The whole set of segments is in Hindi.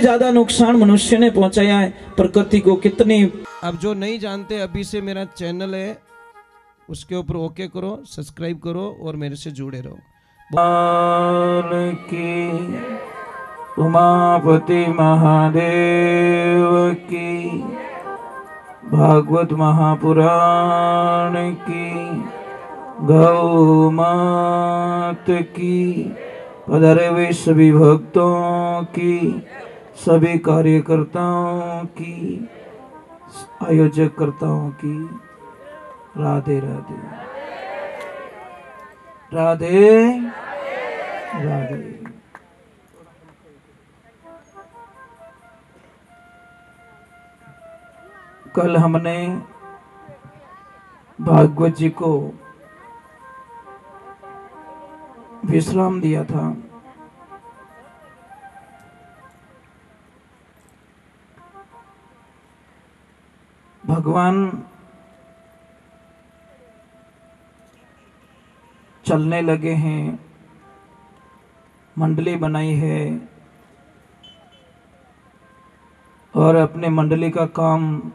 ज्यादा नुकसान मनुष्य ने पहुंचाया है प्रकृति को कितनी। अब जो नहीं जानते, अभी से मेरा चैनल है उसके ऊपर ओके करो, सब्सक्राइब करो और मेरे से जुड़े रहो। की उमापति महादेव की, भागवत महापुराण की, गौ मात की, पधारे हुए सभी भक्तों की, सभी कार्यकर्ताओं की, आयोजक कर्ताओं की राधे राधे राधे राधे। कल हमने भागवत जी को विश्राम दिया था। भगवान चलने लगे हैं, मंडली बनाई है और अपने मंडली का काम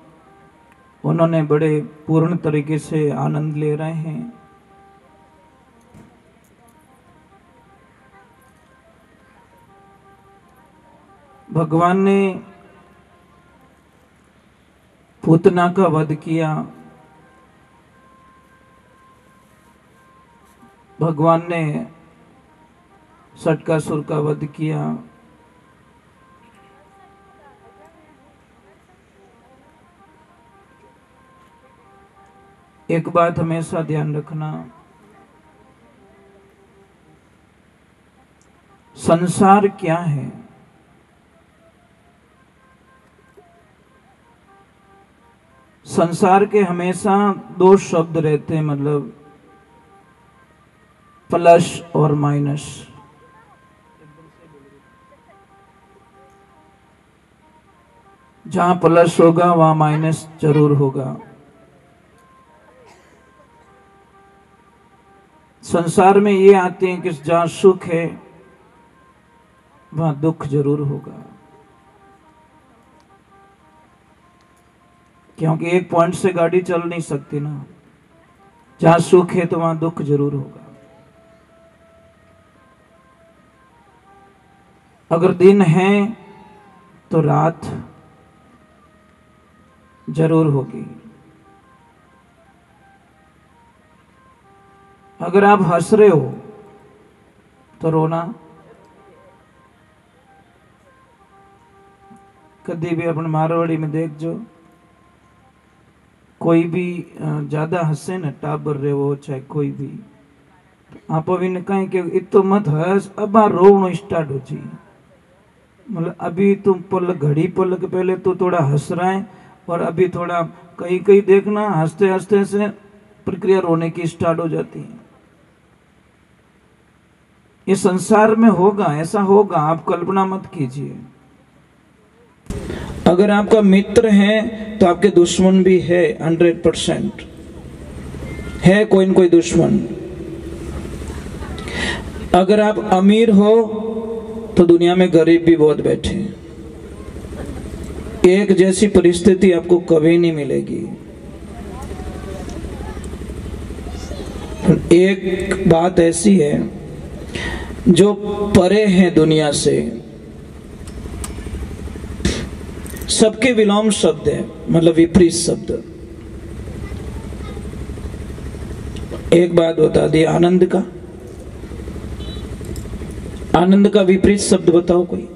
उन्होंने बड़े पूर्ण तरीके से आनंद ले रहे हैं। भगवान ने पूतना का वध किया, भगवान ने षटकासुर का वध किया, एक बात हमेशा ध्यान रखना, संसार क्या है? संसार के हमेशा दो शब्द रहते हैं, मतलब प्लस और माइनस। जहां प्लस होगा वहां माइनस जरूर होगा। संसार में ये आते हैं कि जहां सुख है वहां दुख जरूर होगा, क्योंकि एक पॉइंट से गाड़ी चल नहीं सकती ना। जहां सुख है तो वहां दुख जरूर होगा। अगर दिन है तो रात जरूर होगी। अगर आप हंस रहे हो तो रोना कभी भी अपने मारवाड़ी में देख जो, कोई भी ज्यादा हंसे न, टाबर रहे हो चाहे कोई भी, आप अभी ने कहें कि इतो मत हंस, अब रोना स्टार्ट हो जाए। मतलब अभी तुम घड़ी पलक पहले तो थोड़ा हंस रहा है और अभी थोड़ा कहीं कहीं देखना हंसते हंसते से प्रक्रिया रोने की स्टार्ट हो जाती है। ये संसार में होगा, ऐसा होगा, आप कल्पना मत कीजिए। अगर आपका मित्र है तो आपके दुश्मन भी है, 100% है कोई न कोई दुश्मन। अगर आप अमीर हो तो दुनिया में गरीब भी बहुत बैठे हैं। एक जैसी परिस्थिति आपको कभी नहीं मिलेगी। एक बात ऐसी है, जो परे हैं दुनिया से, सबके विलोम शब्द है, मतलब विपरीत शब्द। एक बात बता दी, आनंद का, आनंद का विपरीत शब्द बताओ कोई।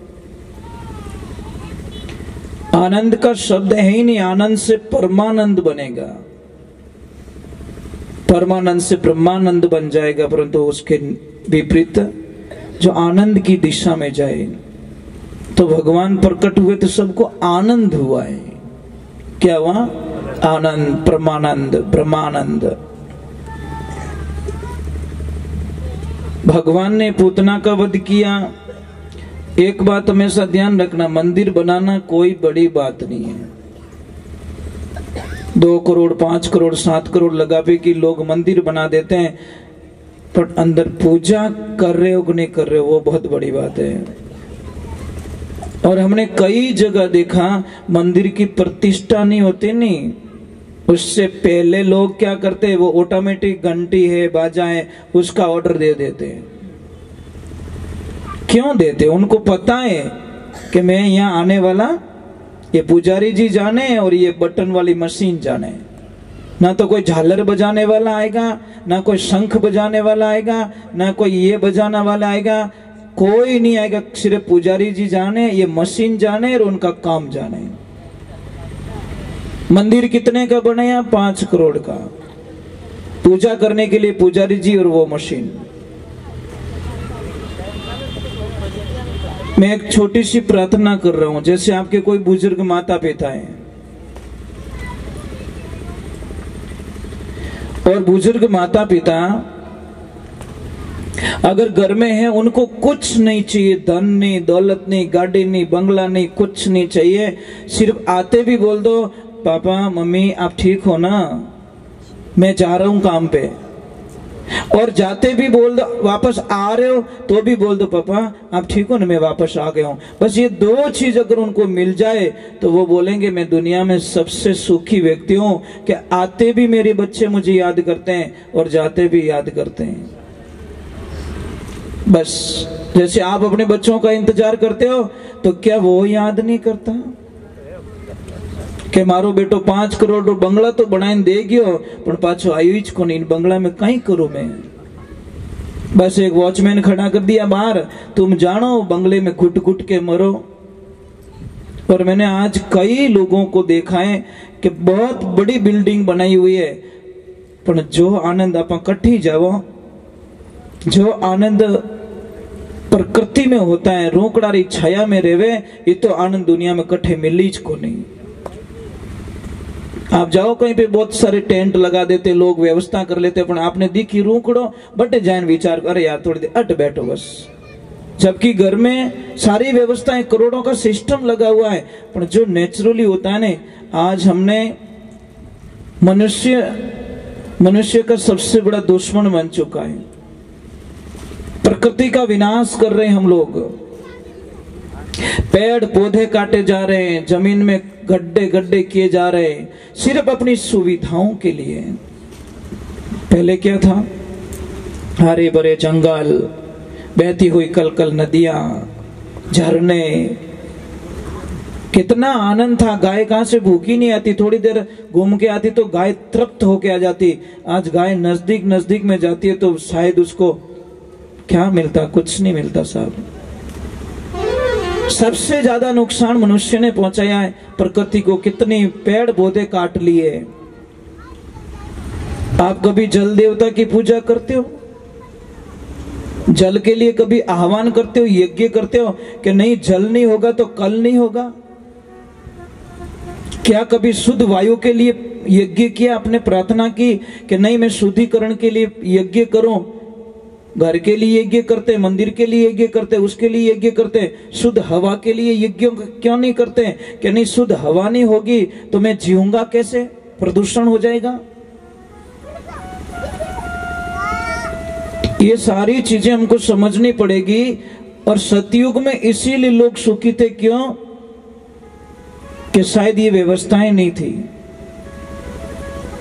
आनंद का शब्द है ही नहीं। आनंद से परमानंद बनेगा, परमानंद से ब्रह्मानंद बन जाएगा, परंतु उसके विपरीत जो आनंद की दिशा में जाए। तो भगवान प्रकट हुए तो सबको आनंद हुआ है। क्या हुआ? आनंद, परमानंद, ब्रह्मानंद। भगवान ने पूतना का वध किया। एक बात हमेशा ध्यान रखना, मंदिर बनाना कोई बड़ी बात नहीं है। 2 करोड़ 5 करोड़ 7 करोड़ लगावे कि लोग मंदिर बना देते हैं, पर अंदर पूजा कर रहे हो कि नहीं कर रहे हो वो बहुत बड़ी बात है। और हमने कई जगह देखा मंदिर की प्रतिष्ठा नहीं होती, नहीं, उससे पहले लोग क्या करते हैं, वो ऑटोमेटिक घंटी है, बाजा है, उसका ऑर्डर दे देते हैं। क्यों देते? उनको पता है कि मैं यहाँ आने वाला, ये पुजारी जी जाने और ये बटन वाली मशीन जाने, ना तो कोई झालर बजाने वाला आएगा, ना कोई शंख बजाने वाला आएगा, ना कोई ये बजाने वाला आएगा, कोई नहीं आएगा। सिर्फ पुजारी जी जाने, ये मशीन जाने और उनका काम जाने। मंदिर कितने का बनाया? 5 करोड़ का। पूजा करने के लिए पुजारी जी और वो मशीन। मैं एक छोटी सी प्रार्थना कर रहा हूं, जैसे आपके कोई बुजुर्ग माता पिता हैं और बुजुर्ग माता पिता अगर घर में है, उनको कुछ नहीं चाहिए, धन नहीं, दौलत नहीं, गाड़ी नहीं, बंगला नहीं, कुछ नहीं चाहिए, सिर्फ आते भी बोल दो पापा मम्मी आप ठीक हो ना, मैं जा रहा हूं काम पे, और जाते भी बोल दो, वापस आ रहे हो तो भी बोल दो पापा आप ठीक हो ना, मैं वापस आ गया हूं। बस ये 2 चीज अगर उनको मिल जाए तो वो बोलेंगे मैं दुनिया में सबसे सुखी व्यक्ति हूं, कि आते भी मेरे बच्चे मुझे याद करते हैं और जाते भी याद करते हैं। बस जैसे आप अपने बच्चों का इंतजार करते हो, तो क्या वो याद नहीं करता कि मारो बेटो 5 करोड़ बंगला तो बनाई दे गयो, पण पाछो आयु ज कोनी, बंगला में कहीं करूं मैं। बस एक वॉचमैन खड़ा कर दिया बाहर, तुम जानो बंगले में घुट घुट के मरो। और मैंने आज कई लोगों को देखा है कि बहुत बड़ी बिल्डिंग बनाई हुई है, पर जो आनंद आप कट्ठी जाओ, जो आनंद प्रकृति में होता है, रोकड़ारी छाया में रेवे, ये तो आनंद दुनिया में कट्ठे मिली ज को नहीं। आप जाओ कहीं पे बहुत सारे टेंट लगा देते लोग, व्यवस्था कर लेते, पर आपने दिखी रूकड़ो बटे जान विचार, अरे यार थोड़ी देर अट बैठो बस। जबकि घर में सारी व्यवस्थाएं, करोड़ों का सिस्टम लगा हुआ है, पर जो नेचुरली होता है ना, आज हमने मनुष्य का सबसे बड़ा दुश्मन बन चुका है। प्रकृति का विनाश कर रहे हैं हम लोग, पेड़ पौधे काटे जा रहे हैं, जमीन में गड्ढे गड्ढे किए जा रहे हैं, सिर्फ अपनी सुविधाओं के लिए। पहले क्या था? हरे भरे जंगल, बहती हुई कलकल नदियां, झरने, कितना आनंद था। गाय कहां से भूखी नहीं आती, थोड़ी देर घूम के आती तो गाय तृप्त होके आ जाती। आज गाय नजदीक नजदीक में जाती है तो शायद उसको क्या मिलता? कुछ नहीं मिलता साहब। सबसे ज्यादा नुकसान मनुष्य ने पहुंचाया है प्रकृति को। कितनी पेड़ पौधे काट लिए। आप कभी जल देवता की पूजा करते हो? जल के लिए कभी आह्वान करते हो, यज्ञ करते हो कि नहीं जल नहीं होगा तो कल नहीं होगा? क्या कभी शुद्ध वायु के लिए यज्ञ किया, आपने प्रार्थना की कि नहीं मैं शुद्धिकरण के लिए यज्ञ करूं? घर के लिए यज्ञ करते, मंदिर के लिए यज्ञ करते, उसके लिए यज्ञ करते। शुद्ध हवा के लिए यज्ञ क्यों नहीं करते कि नहीं शुद्ध हवा नहीं होगी तो मैं जीऊंगा कैसे, प्रदूषण हो जाएगा। ये सारी चीजें हमको समझनी पड़ेगी। और सतयुग में इसीलिए लोग सुखी थे, क्यों? कि शायद ये व्यवस्थाएं नहीं थी,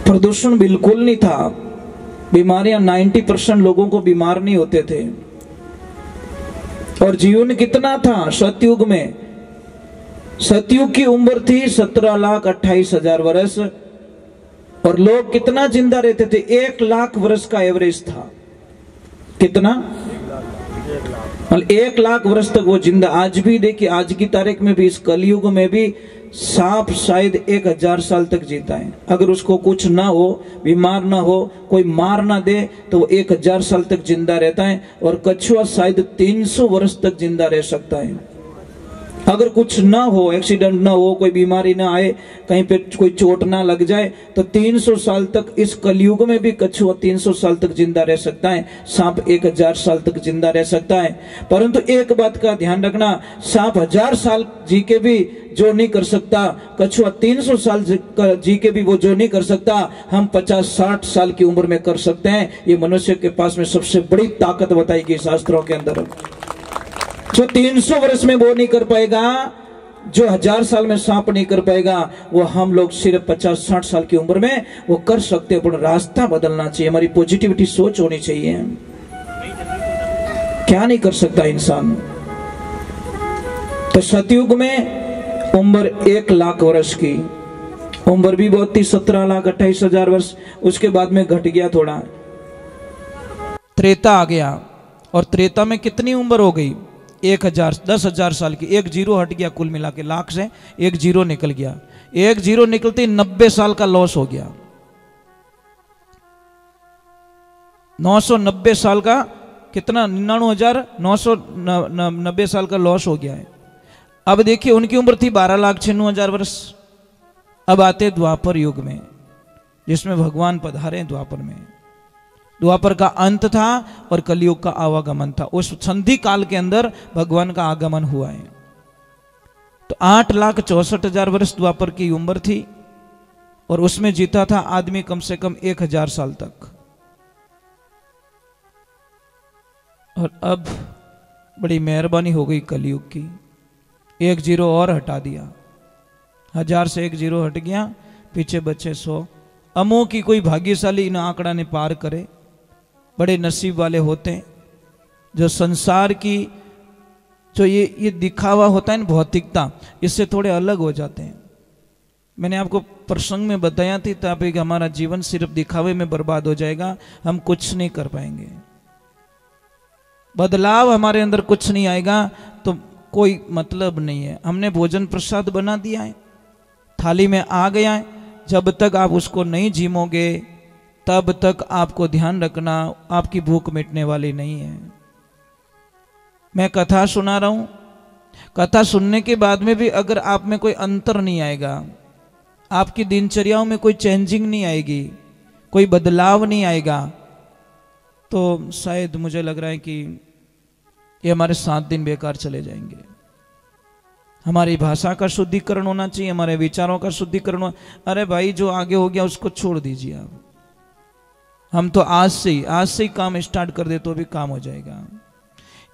प्रदूषण बिल्कुल नहीं था, बीमारियां 90% लोगों को बीमार नहीं होते थे। और जीवन कितना था सतयुग में? सतयुग की उम्र थी 17,28,000 वर्ष, और लोग कितना जिंदा रहते थे? 1 लाख वर्ष का एवरेज था। कितना? 1 लाख वर्ष तक वो जिंदा। आज भी देखिए, आज की तारीख में भी, इस कलयुग में भी सांप शायद 1000 साल तक जीता है। अगर उसको कुछ ना हो, बीमार ना हो, कोई मार ना दे, तो वो 1000 साल तक जिंदा रहता है। और कछुआ शायद 300 वर्ष तक जिंदा रह सकता है। अगर कुछ ना हो, एक्सीडेंट ना हो, कोई बीमारी ना आए, कहीं पे कोई चोट ना लग जाए, तो 300 साल तक, इस कलयुग में भी कछुआ 300 साल तक जिंदा रह सकता है। सांप 1000 साल तक जिंदा रह सकता है। परंतु एक बात का ध्यान रखना, सांप 1000 साल जी के भी जो नहीं कर सकता, कछुआ 300 साल जी के भी वो जो नहीं कर सकता, हम 50-60 साल की उम्र में कर सकते हैं। ये मनुष्य के पास में सबसे बड़ी ताकत बताई गई शास्त्रों के अंदर। जो 300 वर्ष में वो नहीं कर पाएगा, जो 1000 साल में सांप नहीं कर पाएगा, वो हम लोग सिर्फ 50-60 साल की उम्र में वो कर सकते हैं। पर रास्ता बदलना चाहिए, हमारी पॉजिटिविटी सोच होनी चाहिए। क्या नहीं कर सकता इंसान। तो सतयुग में उम्र 1 लाख वर्ष की, उम्र भी बहुत थी, 17,28,000 वर्ष। उसके बाद में घट गया थोड़ा, त्रेता आ गया। और त्रेता में कितनी उम्र हो गई? 10,000 साल की। 1 जीरो हट गया, कुल मिला के लाख से 1 जीरो निकल गया। 1 जीरो निकलते 90 साल का लॉस हो गया। 990 साल का कितना, 99,990 साल का लॉस हो गया है। अब देखिए उनकी उम्र थी 12,96,000 वर्ष। अब आते द्वापर युग में, जिसमें भगवान पधारे द्वापर में। द्वापर का अंत था और कलयुग का आवागमन था। उस संधि काल के अंदर भगवान का आगमन हुआ है। तो 8,64,000 वर्ष द्वापर की उम्र थी और उसमें जीता था आदमी कम से कम 1,000 साल तक। और अब बड़ी मेहरबानी हो गई कलयुग की, 1 जीरो और हटा दिया। 1000 से 1 जीरो हट गया, पीछे बचे 100। अमो की कोई भाग्यशाली इन आंकड़ा ने पार करे, बड़े नसीब वाले होते हैं जो संसार की जो ये दिखावा होता है ना, भौतिकता, इससे थोड़े अलग हो जाते हैं। मैंने आपको प्रसंग में बताया थी ताकि हमारा जीवन सिर्फ दिखावे में बर्बाद हो जाएगा, हम कुछ नहीं कर पाएंगे, बदलाव हमारे अंदर कुछ नहीं आएगा तो कोई मतलब नहीं है। हमने भोजन प्रसाद बना दिया है, थाली में आ गया है, जब तक आप उसको नहीं झीमोगे तब तक आपको ध्यान रखना आपकी भूख मिटने वाली नहीं है। मैं कथा सुना रहा हूं, कथा सुनने के बाद में भी अगर आप में कोई अंतर नहीं आएगा, आपकी दिनचर्याओं में कोई चेंजिंग नहीं आएगी, कोई बदलाव नहीं आएगा, तो शायद मुझे लग रहा है कि ये हमारे 7 दिन बेकार चले जाएंगे। हमारी भाषा का शुद्धिकरण होना चाहिए, हमारे विचारों का शुद्धिकरण हो। अरे भाई जो आगे हो गया उसको छोड़ दीजिए आप। हम तो आज से ही काम स्टार्ट कर दे तो भी काम हो जाएगा।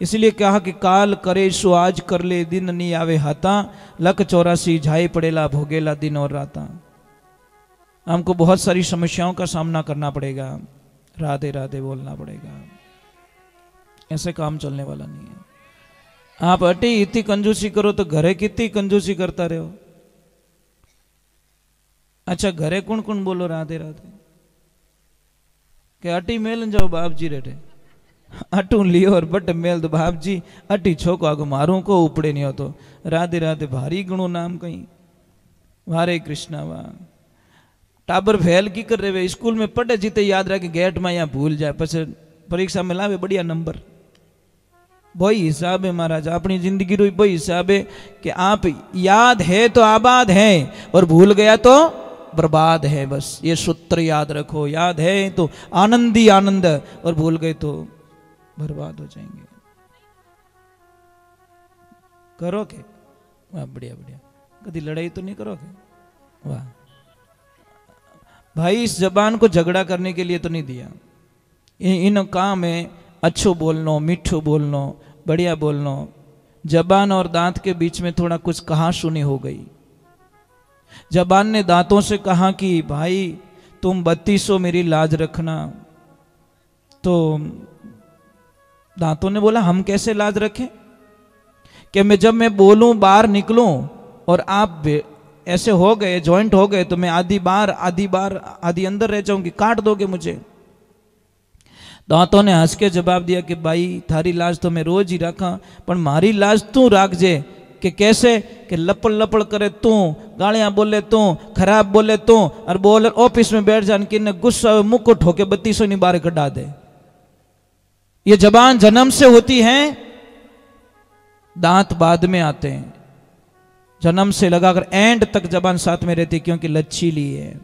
इसलिए कहा कि काल करे सो आज कर ले, दिन नहीं आवे हाथा, लक 84 झाई पड़ेला भोगेला दिन और राता। हमको बहुत सारी समस्याओं का सामना करना पड़ेगा, राधे राधे बोलना पड़ेगा, ऐसे काम चलने वाला नहीं है। आप अटी इतनी कंजूसी करो तो घरे कितनी कंजूसी करता रहो। अच्छा घरे कौन कौन बोलो राधे राधे के अटी मेल जाओ बाप जी रेटे अटू लियो और बट मेल तो बाप जी अटी छोको आगो मारू को उपड़े नहीं हो तो राधे राधे भारी गुणो नाम कहीं हरे कृष्णा वाह। टाबर फेल की कर रहे स्कूल में पढ़े जीते याद रहे गेट में यहाँ भूल जाए पछे परीक्षा में लावे बढ़िया नंबर। वही हिसाब है महाराज, अपनी जिंदगी रो वही हिसाब है कि आप याद है तो आबाद है और भूल गया तो बर्बाद है। बस ये सूत्र याद रखो, याद है तो आनंद ही आनंद और भूल गए तो बर्बाद हो जाएंगे। करोगे वाह, बढ़िया बढ़िया, कभी लड़ाई तो नहीं करोगे वाह भाई। इस जबान को झगड़ा करने के लिए तो नहीं दिया, इन काम में अच्छो बोलनो, मीठो बोलनो, बढ़िया बोलनो। जबान और दांत के बीच में थोड़ा कुछ कहा सुनी हो गई। जबान ने दांतों से कहा कि भाई तुम 3200 मेरी लाज रखना, तो दांतों ने बोला हम कैसे लाज रखें कि मैं जब मैं बोलूं बाहर निकलूं और आप ऐसे हो गए, जॉइंट हो गए, तो मैं आधी अंदर रह जाऊंगी, काट दोगे मुझे। दांतों ने हंस के जवाब दिया कि भाई थारी लाज तो मैं रोज ही रखा, पर मारी लाज तू राख जे। कि कैसे कि लपड़ लपड़ करे तू, गालियां बोले तू, खराब बोले तू, और बोल ऑफिस में बैठ जान कि गुस्सा मुक्को ठोके 3200 नहीं बाहर कटा दे। ये जबान जन्म से होती है, दांत बाद में आते हैं। जन्म से लगाकर एंड तक जबान साथ में रहती क्योंकि लचीली है।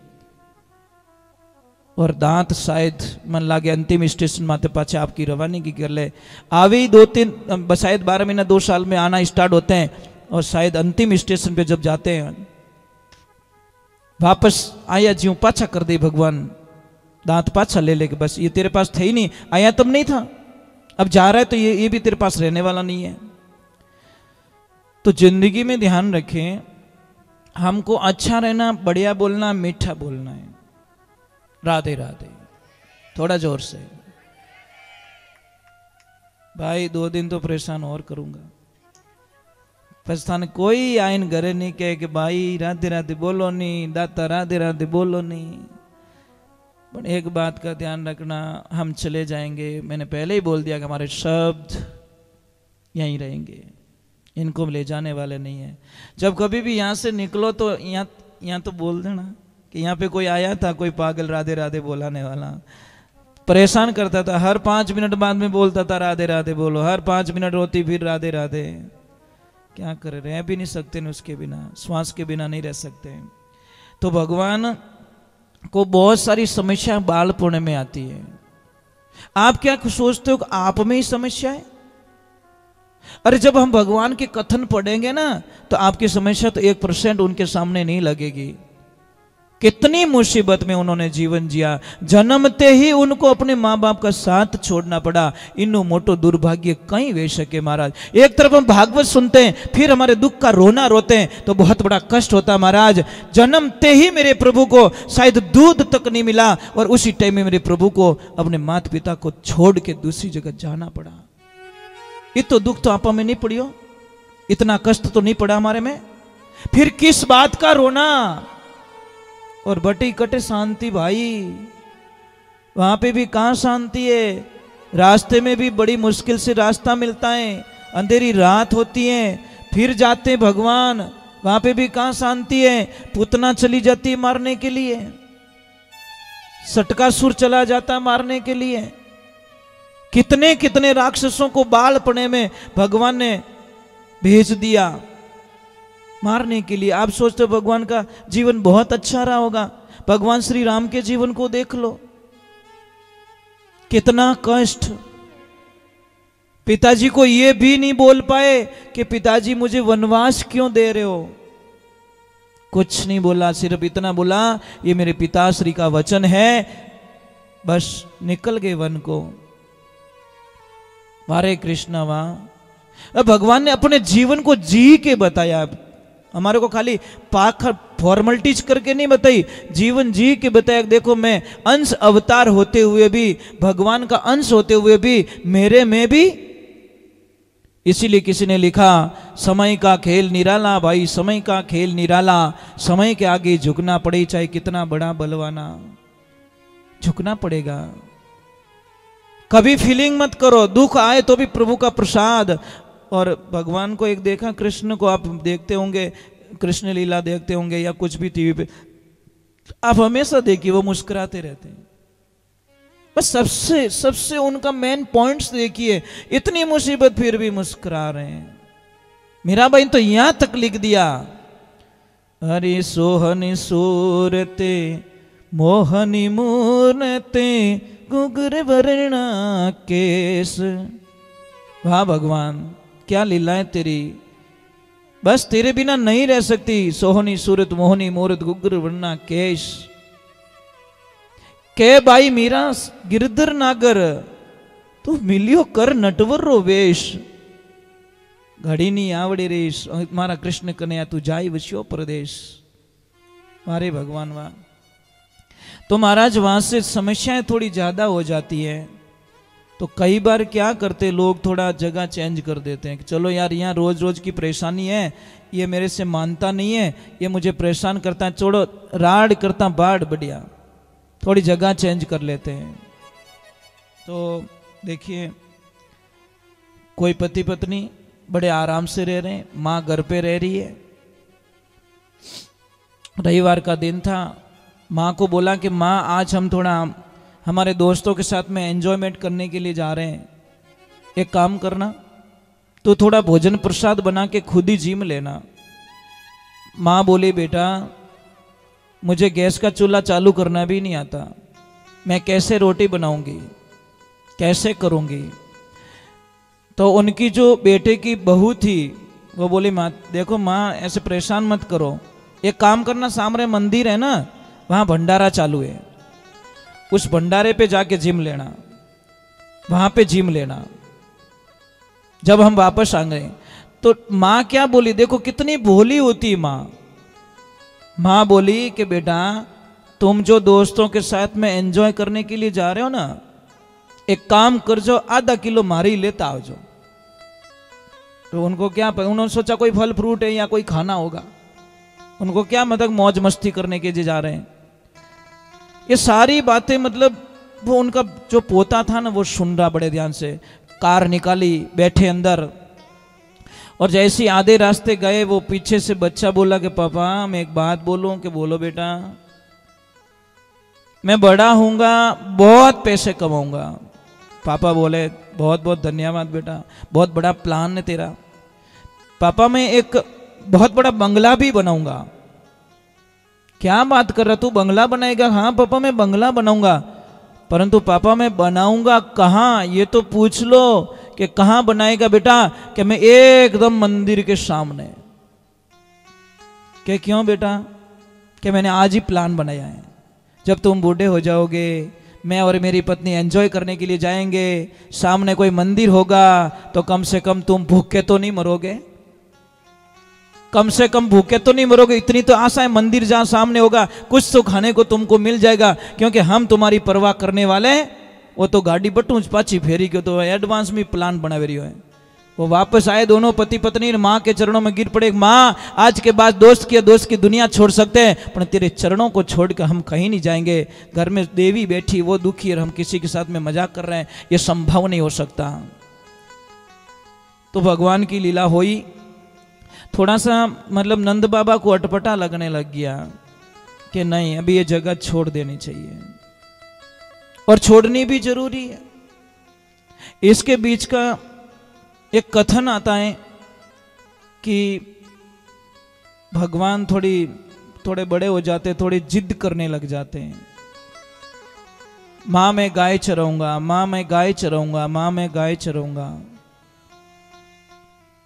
और दांत शायद मन लागे अंतिम स्टेशन माते पाछे आपकी रवानगी कर ले। आवी 2-3 शायद 12 महीना 2 साल में आना स्टार्ट होते हैं और शायद अंतिम स्टेशन पे जब जाते हैं वापस आया ज्यों पाछा कर दे भगवान, दांत पाछा ले ले के बस ये तेरे पास थे ही नहीं, आया तब नहीं था, अब जा रहा है तो ये भी तेरे पास रहने वाला नहीं है। तो जिंदगी में ध्यान रखें, हमको अच्छा रहना, बढ़िया बोलना, मीठा बोलना है। राधे राधे। थोड़ा जोर से भाई, 2 दिन तो परेशान और करूंगा। पछतान कोई आइन घरे नहीं कहे कि भाई राधे राधे बोलो नहीं, दाता राधे राधे बोलो नहीं। पर एक बात का ध्यान रखना, हम चले जाएंगे, मैंने पहले ही बोल दिया कि हमारे शब्द यहीं रहेंगे, इनको ले जाने वाले नहीं है। जब कभी भी यहाँ से निकलो तो यहाँ तो बोल देना कि यहाँ पे कोई आया था, कोई पागल राधे राधे बोलाने वाला, परेशान करता था, हर 5 मिनट बाद में बोलता था राधे राधे बोलो, हर 5 मिनट रोती फिर राधे राधे। क्या करे, रह भी नहीं सकते न उसके बिना, श्वास के बिना नहीं रह सकते। तो भगवान को बहुत सारी समस्या बालपण में आती है। आप क्या सोचते हो कि आप में ही समस्या है? अरे जब हम भगवान के कथन पढ़ेंगे ना, तो आपकी समस्या तो 1% उनके सामने नहीं लगेगी। कितनी मुसीबत में उन्होंने जीवन जिया, जन्मते ही उनको अपने माँ बाप का साथ छोड़ना पड़ा। इन्नो मोटो दुर्भाग्य कहीं वे सके महाराज। एक तरफ हम भागवत सुनते हैं, फिर हमारे दुख का रोना रोते हैं, तो बहुत बड़ा कष्ट होता है महाराज। जन्मते ही मेरे प्रभु को शायद दूध तक नहीं मिला, और उसी टाइम में मेरे प्रभु को अपने माता पिता को छोड़ के दूसरी जगह जाना पड़ा। ये तो दुख तो आपा में नहीं पड़ियो, इतना कष्ट तो नहीं पड़ा हमारे में, फिर किस बात का रोना। और बटी कटे शांति भाई, वहां पे भी कहां शांति है? रास्ते में भी बड़ी मुश्किल से रास्ता मिलता है, अंधेरी रात होती है, फिर जाते हैं भगवान, वहां पे भी कहां शांति है? पूतना चली जाती है मारने के लिए, सटकासुर चला जाता है मारने के लिए। कितने कितने राक्षसों को बालपने में भगवान ने भेज दिया मारने के लिए। आप सोचते हो भगवान का जीवन बहुत अच्छा रहा होगा? भगवान श्री राम के जीवन को देख लो, कितना कष्ट। पिताजी को ये भी नहीं बोल पाए कि पिताजी मुझे वनवास क्यों दे रहे हो, कुछ नहीं बोला, सिर्फ इतना बोला ये मेरे पिताश्री का वचन है, बस निकल गए वन को। हरे कृष्ण। वहां भगवान ने अपने जीवन को जी के बताया, हमारे को खाली पाखर फॉर्मलिटीज करके नहीं बताई, जीवन जी के बताया। देखो मैं अंश अवतार होते हुए भी, भगवान का अंश होते हुए भी, मेरे में भी। इसीलिए किसी ने लिखा, समय का खेल निराला भाई, समय का खेल निराला, समय के आगे झुकना पड़े, चाहे कितना बड़ा बलवाना, झुकना पड़ेगा। कभी फीलिंग मत करो, दुख आए तो भी प्रभु का प्रसाद। और भगवान को एक देखा, कृष्ण को आप देखते होंगे, कृष्ण लीला देखते होंगे या कुछ भी टीवी पे, आप हमेशा देखिए वो मुस्कुराते रहते हैं। बस सबसे उनका मेन पॉइंट्स देखिए, इतनी मुसीबत फिर भी मुस्कुरा रहे हैं। मीराबाई तो यहां तक लिख दिया, हरि सोहनी सूरते मोहनी मूर्ते गुगर वर्णा केस। वाह भगवान, क्या लीलाएं तेरी, बस तेरे बिना नहीं रह सकती। सोहनी सूरत मोहनी मूरत गुगर वर्णा केश। के भाई मीरा गिरधर नागर, तू मिलियो कर नटवर रो वेश। घड़ी नहीं आवड़े रेश, मारा कृष्ण कन्हैया तू जाई वस्यो प्रदेश। मारे भगवान वाह। तो महाराज वहां से समस्याएं थोड़ी ज्यादा हो जाती है, तो कई बार क्या करते लोग, थोड़ा जगह चेंज कर देते हैं कि चलो यार यहाँ रोज रोज की परेशानी है, ये मेरे से मानता नहीं है, ये मुझे परेशान करता है, छोड़ो राड करता बाढ़, बढ़िया थोड़ी जगह चेंज कर लेते हैं। तो देखिए कोई पति पत्नी बड़े आराम से रह रहे हैं, माँ घर पे रह रही है। रविवार का दिन था, माँ को बोला कि माँ आज हम थोड़ा हमारे दोस्तों के साथ में एंजॉयमेंट करने के लिए जा रहे हैं, एक काम करना तो थोड़ा भोजन प्रसाद बना के खुद ही जिम लेना। माँ बोली बेटा मुझे गैस का चूल्हा चालू करना भी नहीं आता, मैं कैसे रोटी बनाऊंगी, कैसे करूंगी। तो उनकी जो बेटे की बहू थी वो बोली माँ देखो माँ ऐसे परेशान मत करो, एक काम करना सामने मंदिर है ना, वहाँ भंडारा चालू है, उस भंडारे पे जाके जिम लेना, वहाँ पे जिम लेना। जब हम वापस आ गए तो माँ क्या बोली, देखो कितनी भोली होती माँ। माँ बोली कि बेटा तुम जो दोस्तों के साथ में एंजॉय करने के लिए जा रहे हो ना, एक काम कर जो आधा किलो मारी लेता आओ जो। तो उनको क्या पता, उन्होंने सोचा कोई फल फ्रूट है या कोई खाना होगा, उनको क्या मतलब मौज मस्ती करने के लिए जा रहे हैं। ये सारी बातें मतलब वो उनका जो पोता था ना वो सुन रहा बड़े ध्यान से। कार निकाली, बैठे अंदर, और जैसे ही आधे रास्ते गए वो पीछे से बच्चा बोला कि पापा मैं एक बात बोलूं। कि बोलो बेटा। मैं बड़ा हूंगा, बहुत पैसे कमाऊंगा। पापा बोले बहुत बहुत धन्यवाद बेटा, बहुत बड़ा प्लान है तेरा। पापा मैं एक बहुत बड़ा बंगला भी बनाऊंगा। क्या बात कर रहा तू, बंगला बनाएगा? हाँ पापा मैं बंगला बनाऊंगा, परंतु पापा मैं बनाऊंगा कहाँ ये तो पूछ लो। कि कहाँ बनाएगा बेटा? कि मैं एकदम मंदिर के सामने। कि क्यों बेटा? कि मैंने आज ही प्लान बनाया है, जब तुम बूढ़े हो जाओगे मैं और मेरी पत्नी एंजॉय करने के लिए जाएंगे, सामने कोई मंदिर होगा तो कम से कम तुम भूखे तो नहीं मरोगे, कम से कम भूखे तो नहीं मरोगे। इतनी तो आशा है, मंदिर जहां सामने होगा कुछ तो खाने को तुमको मिल जाएगा, क्योंकि हम तुम्हारी परवाह करने वाले हैं। वो तो गाड़ी बटू पाची फेरी के तो एडवांस में प्लान बना रही है। वो वापस आए, दोनों पति पत्नी माँ के चरणों में गिर पड़े। माँ आज के बाद दोस्त की दुनिया छोड़ सकते हैं, पर तेरे चरणों को छोड़कर हम कहीं नहीं जाएंगे। घर में देवी बैठी, वो दुखी, और हम किसी के साथ में मजाक कर रहे हैं, ये संभव नहीं हो सकता। तो भगवान की लीला हुई। थोड़ा सा मतलब नंद बाबा को अटपटा लगने लग गया कि नहीं अभी ये जगह छोड़ देनी चाहिए, और छोड़नी भी जरूरी है। इसके बीच का एक कथन आता है कि भगवान थोड़े बड़े हो जाते, थोड़ी जिद करने लग जाते हैं। माँ मैं गाय चराऊंगा, माँ मैं गाय चराऊंगा, माँ मैं गाय चराऊंगा।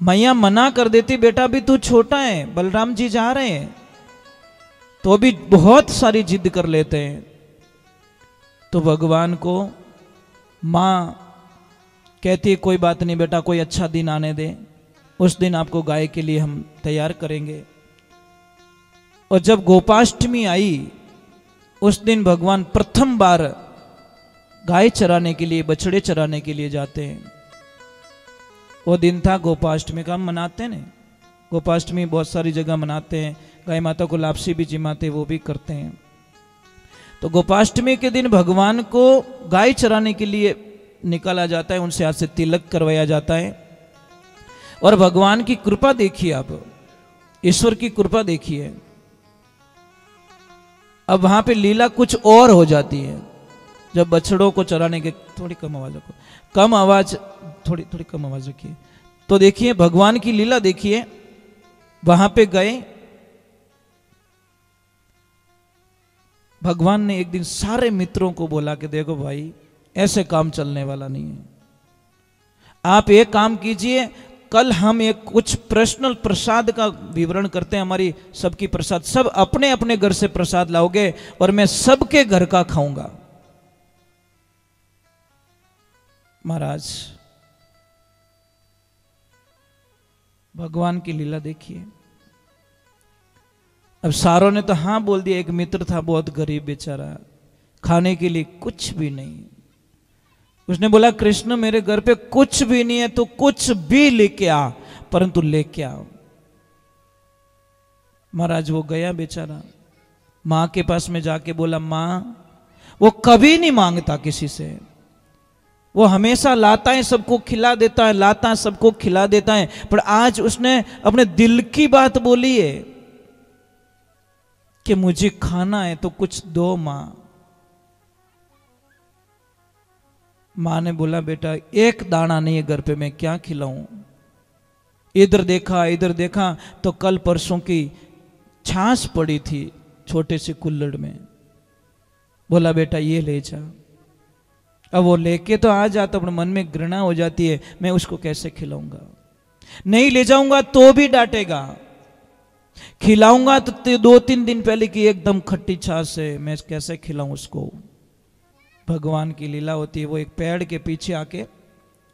मैया मना कर देती, बेटा भी तू छोटा है, बलराम जी जा रहे हैं। तो भी बहुत सारी जिद कर लेते हैं। तो भगवान को माँ कहती है कोई बात नहीं बेटा, कोई अच्छा दिन आने दे, उस दिन आपको गाय के लिए हम तैयार करेंगे। और जब गोपाष्टमी आई उस दिन भगवान प्रथम बार गाय चराने के लिए, बछड़े चराने के लिए जाते हैं। वो दिन था गोपाष्टमी का, हम मनाते हैं ना। गोपाष्टमी बहुत सारी जगह मनाते हैं, गाय माता को लापसी भी जिमाते, वो भी करते हैं। तो गोपाष्टमी के दिन भगवान को गाय चराने के लिए निकाला जाता है, उनसे हाथ से तिलक करवाया जाता है। और भगवान की कृपा देखिए, आप ईश्वर की कृपा देखिए। अब वहां पे लीला कुछ और हो जाती है। जब बछड़ों को चराने के, थोड़ी कम आवाज रखो, कम आवाज, थोड़ी कम आवाज रखिए। तो देखिए भगवान की लीला देखिए। वहां पे गए, भगवान ने एक दिन सारे मित्रों को बोला कि देखो भाई ऐसे काम चलने वाला नहीं है, आप एक काम कीजिए, कल हम एक कुछ पर्सनल प्रसाद का विवरण करते हैं, हमारी सबकी प्रसाद, सब अपने अपने घर से प्रसाद लाओगे और मैं सबके घर का खाऊंगा। महाराज भगवान की लीला देखिए। अब सारों ने तो हाँ बोल दिया। एक मित्र था बहुत गरीब बेचारा, खाने के लिए कुछ भी नहीं। उसने बोला कृष्ण मेरे घर पे कुछ भी नहीं है, तो कुछ भी लेके आ, परंतु लेके आओ। महाराज वो गया बेचारा, माँ के पास में जाके बोला माँ, वो कभी नहीं मांगता किसी से, वो हमेशा लाता है, सबको खिला देता है, लाता है, सबको खिला देता है। पर आज उसने अपने दिल की बात बोली है कि मुझे खाना है तो कुछ दो माँ। माँ ने बोला बेटा एक दाना नहीं है घर पे, मैं क्या खिलाऊं। इधर देखा तो कल परसों की छाछ पड़ी थी छोटे से कुल्हड़ में। बोला बेटा ये ले जा। अब वो लेके तो आ जाता, अपने मन में घृणा हो जाती है, मैं उसको कैसे खिलाऊंगा। नहीं ले जाऊंगा तो भी डांटेगा, खिलाऊंगा तो 2-3 दिन पहले की एकदम खट्टी छाछ है, मैं कैसे खिलाऊं उसको। भगवान की लीला होती है, वो एक पेड़ के पीछे आके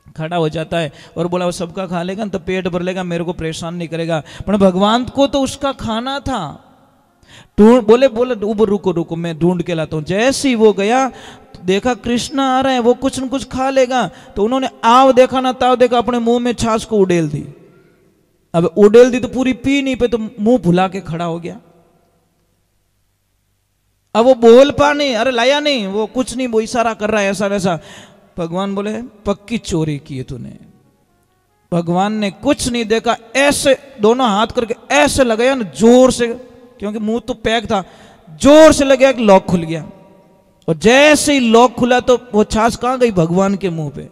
खड़ा हो जाता है और बोला वो सबका खा लेगा तो पेट भर लेगा, मेरे को परेशान नहीं करेगा। पर भगवान को तो उसका खाना था। बोले बोले रुको रुको मैं ढूंढ के लाता हूँ। जैसे ही वो गया तो देखा कृष्ण आ रहे हैं, वो कुछ न कुछ खा लेगा। तो उन्होंने आव देखा ना ताव देखा, अपने मुंह में छाछ को उड़ेल दी। अब उड़ेल दी तो पूरी पी नहीं पे, तो मुंह भुला के खड़ा हो गया। अब वो बोल पा नहीं, अरे लाया नहीं, वो कुछ नहीं, वो इशारा कर रहा है ऐसा वैसा। भगवान बोले पक्की चोरी की है तूने। भगवान ने कुछ नहीं देखा, ऐसे दोनों हाथ करके ऐसे लगाया ना जोर से, क्योंकि मुंह तो पैक था, जोर से लगा कि लॉक खुल गया। और जैसे ही लॉक खुला तो वो छाछ कहां गई? भगवान के मुंह पे।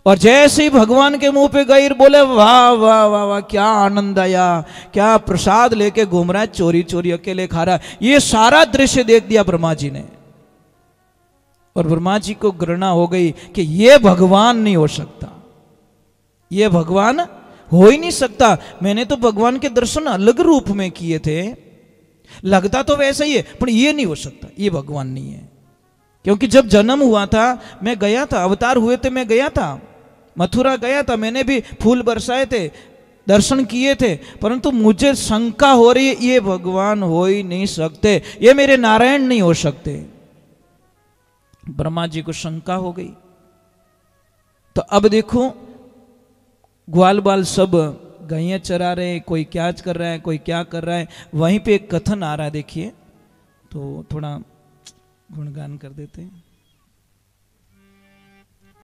और जैसे ही भगवान के मुंह पे गई, बोले वाह वाह वाह वाह, क्या आनंद आया, क्या प्रसाद लेके घूम रहा है, चोरी चोरी अकेले खा रहा है। ये सारा दृश्य देख दिया ब्रह्मा जी ने। और ब्रह्मा जी को घृणा हो गई कि ये भगवान नहीं हो सकता, ये भगवान हो ही नहीं सकता। मैंने तो भगवान के दर्शन अलग रूप में किए थे, लगता तो वैसा ही है, पर ये नहीं हो सकता, ये भगवान नहीं है। क्योंकि जब जन्म हुआ था मैं गया था, अवतार हुए थे मैं गया था, मथुरा गया था, मैंने भी फूल बरसाए थे, दर्शन किए थे, परंतु मुझे शंका हो रही है ये भगवान हो ही नहीं सकते, ये मेरे नारायण नहीं हो सकते। ब्रह्मा जी को शंका हो गई। तो अब देखो ग्वाल बाल सब गायें चरा रहे हैं, कोई क्या कर रहा है, कोई क्या कर रहा है। वहीं पे एक कथन आ रहा है, देखिए तो थोड़ा गुणगान कर देते हैं।